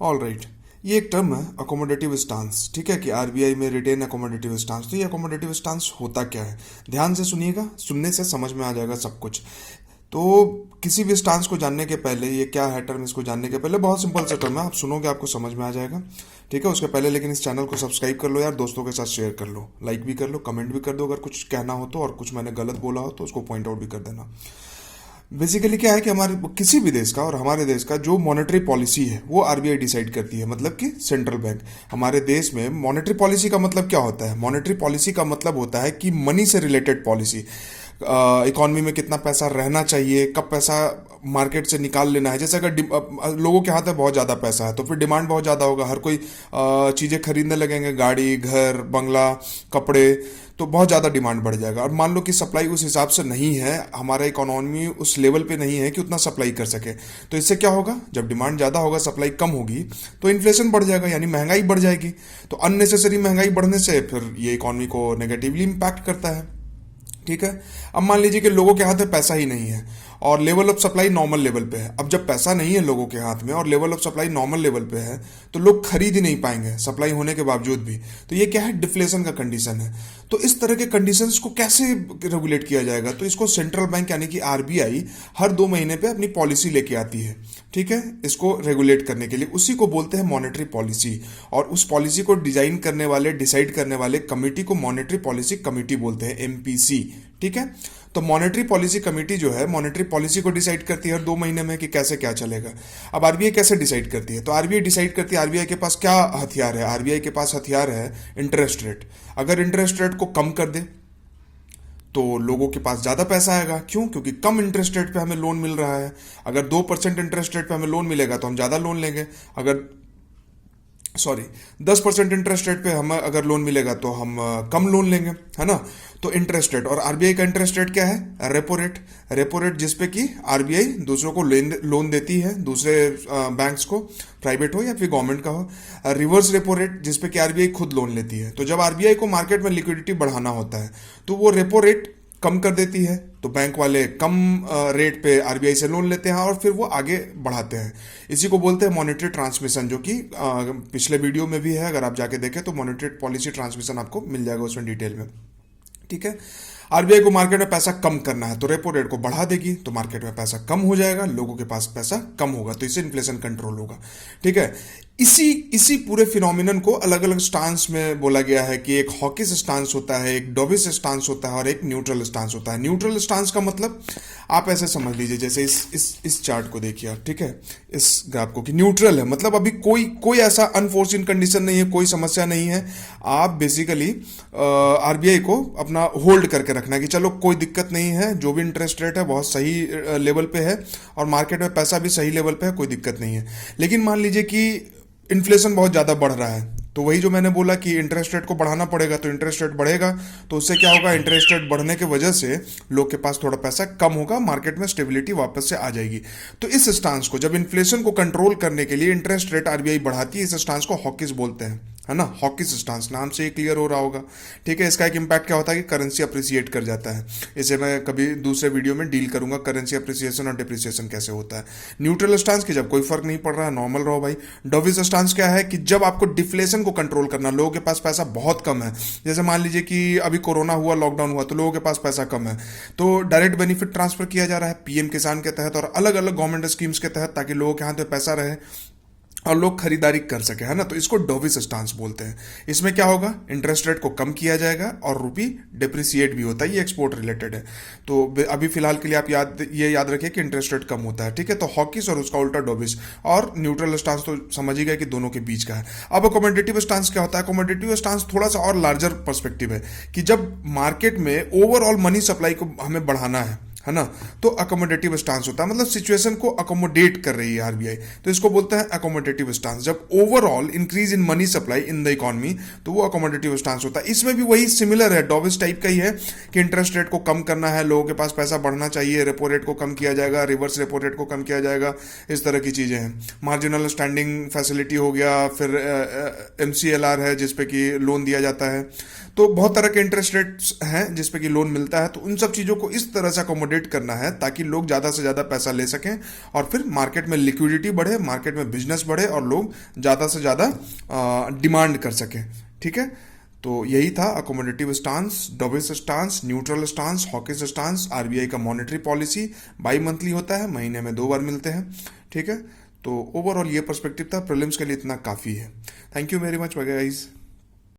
All right. ये एक term है अकोमोडेटिव स्टांस, ठीक है, कि आरबीआई में रिटेन अकोमोडेटिव स्टांस। तो ये अकोमोडेटिव स्टांस होता क्या है, ध्यान से सुनिएगा, सुनने से समझ में आ जाएगा सब कुछ। तो किसी भी स्टांस को जानने के पहले, ये क्या है टर्म, इसको जानने के पहले बहुत सिंपल सा टर्म है, आप सुनोगे आपको समझ में आ जाएगा, ठीक है। उसके पहले लेकिन इस चैनल को सब्सक्राइब कर लो यार, दोस्तों के साथ शेयर कर लो, लाइक भी कर लो, कमेंट भी कर दो अगर कुछ कहना हो तो, और कुछ मैंने गलत बोला हो तो उसको पॉइंट आउट भी कर देना। बेसिकली क्या है कि हमारे किसी भी देश का और हमारे देश का जो मॉनेटरी पॉलिसी है वो आरबीआई डिसाइड करती है, मतलब कि सेंट्रल बैंक। हमारे देश में मॉनेटरी पॉलिसी का मतलब क्या होता है, मॉनेटरी पॉलिसी का मतलब होता है कि मनी से रिलेटेड पॉलिसी। इकॉनमी में कितना पैसा रहना चाहिए, कब पैसा मार्केट से निकाल लेना है। जैसे अगर लोगों के हाथ में बहुत ज़्यादा पैसा है तो फिर डिमांड बहुत ज़्यादा होगा, हर कोई चीज़ें खरीदने लगेंगे, गाड़ी, घर, बंगला, कपड़े, तो बहुत ज़्यादा डिमांड बढ़ जाएगा। और मान लो कि सप्लाई उस हिसाब से नहीं है, हमारा इकोनॉमी उस लेवल पे नहीं है कि उतना सप्लाई कर सके, तो इससे क्या होगा, जब डिमांड ज़्यादा होगा, सप्लाई कम होगी, तो इन्फ्लेशन बढ़ जाएगा, यानी महंगाई बढ़ जाएगी। तो अननेसेसरी महंगाई बढ़ने से फिर ये इकोनॉमी को नेगेटिवली इम्पैक्ट करता है, ठीक है। अब मान लीजिए कि लोगों के हाथ में पैसा ही नहीं है और level of supply normal level पे है। अब जब पैसा नहीं है लोगों के हाथ में और level of supply normal level पे है तो लोग खरीद ही नहीं पाएंगे सप्लाई होने के बावजूद भी। तो ये क्या है, डिफ्लेशन का कंडीशन है। तो इस तरह के कंडीशंस को कैसे रेगुलेट किया जाएगा, तो इसको सेंट्रल बैंक यानी कि आरबीआई हर 2 महीने पे अपनी पॉलिसी लेके आती है, ठीक है, इसको रेगुलेट करने के लिए। उसी को बोलते हैं मॉनेटरी पॉलिसी, और उस पॉलिसी को डिजाइन करने वाले, डिसाइड करने वाले कमेटी को मॉनेटरी पॉलिसी कमेटी बोलते हैं, एमपीसी, ठीक है। तो मॉनेटरी पॉलिसी कमेटी जो है मॉनेटरी पॉलिसी को डिसाइड करती है हर 2 महीने में कि कैसे क्या चलेगा। अब आरबीआई कैसे डिसाइड करती है, तो आरबीआई डिसाइड करती है, आरबीआई के पास क्या हथियार है, आरबीआई के पास हथियार है इंटरेस्ट रेट। अगर इंटरेस्ट रेट को कम कर दे तो लोगों के पास ज़्यादा पैसा आएगा, क्यों, क्योंकि कम इंटरेस्ट रेट पे हमें लोन मिल रहा है। अगर 2% इंटरेस्ट रेट पे हमें लोन मिलेगा तो हम ज़्यादा लोन लेंगे। अगर 10% इंटरेस्ट रेट पे हम अगर लोन मिलेगा तो हम कम लोन लेंगे, है ना। तो इंटरेस्ट रेट, और आरबीआई का इंटरेस्ट रेट क्या है, रेपो रेट। रेपो रेट जिसपे कि आरबीआई दूसरों को लोन देती है, दूसरे बैंक्स को, प्राइवेट हो या फिर गवर्नमेंट का हो। रिवर्स रेपो रेट जिसपे कि आरबीआई खुद लोन लेती है। तो जब आरबीआई को मार्केट में लिक्विडिटी बढ़ाना होता है तो वो रेपो रेट कम कर देती है, तो बैंक वाले कम रेट पे आरबीआई से लोन लेते हैं और फिर वो आगे बढ़ाते हैं। इसी को बोलते हैं मॉनेटरी ट्रांसमिशन, जो कि पिछले वीडियो में भी है, अगर आप जाके देखें तो मॉनेटरी पॉलिसी ट्रांसमिशन आपको मिल जाएगा उसमें डिटेल में, ठीक है। आरबीआई को मार्केट में पैसा कम करना है तो रेपो रेट को बढ़ा देगी, तो मार्केट में पैसा कम हो जाएगा, लोगों के पास पैसा कम होगा, तो इससे इन्फ्लेशन कंट्रोल होगा, ठीक है। इसी इसी पूरे फिनोमिनन को अलग अलग स्टांस में बोला गया है कि एक हॉकिस स्टांस होता है, एक डोविस स्टांस होता है और एक न्यूट्रल स्टांस होता है। न्यूट्रल स्टांस का मतलब आप ऐसे समझ लीजिए, जैसे इस चार्ट को देखिए आप, ठीक है, इस ग्राफ को, कि न्यूट्रल है, मतलब अभी कोई कोई ऐसा अनफोर्सिन कंडीशन नहीं है, कोई समस्या नहीं है। आप बेसिकली आरबीआई को अपना होल्ड करके रखना है कि चलो कोई दिक्कत नहीं है, जो भी इंटरेस्ट रेट है बहुत सही लेवल पे है और मार्केट में पैसा भी सही लेवल पे है, कोई दिक्कत नहीं है। लेकिन मान लीजिए कि इन्फ्लेशन बहुत ज़्यादा बढ़ रहा है, तो वही जो मैंने बोला कि इंटरेस्ट रेट को बढ़ाना पड़ेगा, तो इंटरेस्ट रेट बढ़ेगा तो उससे क्या होगा, इंटरेस्ट रेट बढ़ने की वजह से लोग के पास थोड़ा पैसा कम होगा, मार्केट में स्टेबिलिटी वापस से आ जाएगी। तो इस स्टांस को, जब इन्फ्लेशन को कंट्रोल करने के लिए इंटरेस्ट रेट आरबीआई बढ़ाती है, इस स्टांस को हॉकिस बोलते हैं, है ना। हॉकिस स्टांस, नाम से ही क्लियर हो रहा होगा, ठीक है। इसका एक इम्पैक्ट क्या होता है कि करेंसी अप्रिसिएट कर जाता है। इसे मैं कभी दूसरे वीडियो में डील करूंगा, करेंसी अप्रिसिएशन और डिप्रिसिएशन कैसे होता है। न्यूट्रल स्टांस की जब कोई फर्क नहीं पड़ रहा है, नॉर्मल रहो भाई। डोविस स्टांस क्या है कि जब आपको डिफ्लेशन को कंट्रोल करना, लोगों के पास पैसा बहुत कम है, जैसे मान लीजिए कि अभी कोरोना हुआ, लॉकडाउन हुआ, तो लोगों के पास पैसा कम है, तो डायरेक्ट बेनिफिट ट्रांसफर किया जा रहा है पीएम किसान के तहत और अलग अलग गवर्नमेंट स्कीम्स के तहत, ताकि लोगों के हाथ में पैसा रहे और लोग खरीदारी कर सके, है ना। तो इसको डोविस स्टांस बोलते हैं। इसमें क्या होगा, इंटरेस्ट रेट को कम किया जाएगा और रुपी डिप्रिसिएट भी होता है, ये एक्सपोर्ट रिलेटेड है। तो अभी फिलहाल के लिए आप ये याद रखिए कि इंटरेस्ट रेट कम होता है, ठीक है। तो हॉकिस और उसका उल्टा डोविस, और न्यूट्रल स्टांस तो समझ ही गए कि दोनों के बीच का है। अब अकोमोडेटिव स्टांस क्या होता है, अकोमोडेटिव स्टांस थोड़ा सा और लार्जर पर्सपेक्टिव है कि जब मार्केट में ओवरऑल मनी सप्लाई को हमें बढ़ाना है ना, तो अकोमोडेटिव स्टांस होता है, मतलब सिचुएशन को अकोमोडेट कर रही है आरबीआई, तो इसको बोलते हैं अकोमोडेटिव स्टांस। जब overall increase in money supply in the economy, तो वो अकोमोडेटिव स्टांस होता है। इसमें भी वही सिमिलर है, डोविस टाइप का ही है कि इंटरेस्ट रेट को कम करना है, लोगों के पास पैसा बढ़ना चाहिए, रेपो रेट को कम किया जाएगा, रिवर्स रेपो रेट को कम किया जाएगा, इस तरह की चीजें हैं। मार्जिनल स्टैंडिंग फैसिलिटी हो गया, फिर एमसीएलआर है जिसपे कि लोन दिया जाता है। तो बहुत तरह के इंटरेस्ट रेट्स हैं जिसपे कि लोन मिलता है, तो उन सब चीज़ों को इस तरह से अकोमोडेट अकोमोडेट करना है ताकि लोग ज़्यादा से ज़्यादा पैसा ले सकें और फिर मार्केट में लिक्विडिटी बढ़े, मार्केट में बिजनेस बढ़े और लोग ज़्यादा से ज़्यादा डिमांड कर सकें। ठीक है, तो यही था accommodative stance, dovish stance, neutral stance, hawkish stance. RBI का मॉनेटरी पॉलिसी बाई मंथली होता है, महीने में 2 बार मिलते हैं। ठीक है, तो ओवरऑल ये पर्सपेक्टिव था, प्रीलिम्स के लिए इतना काफ़ी है। Thank you very much guys.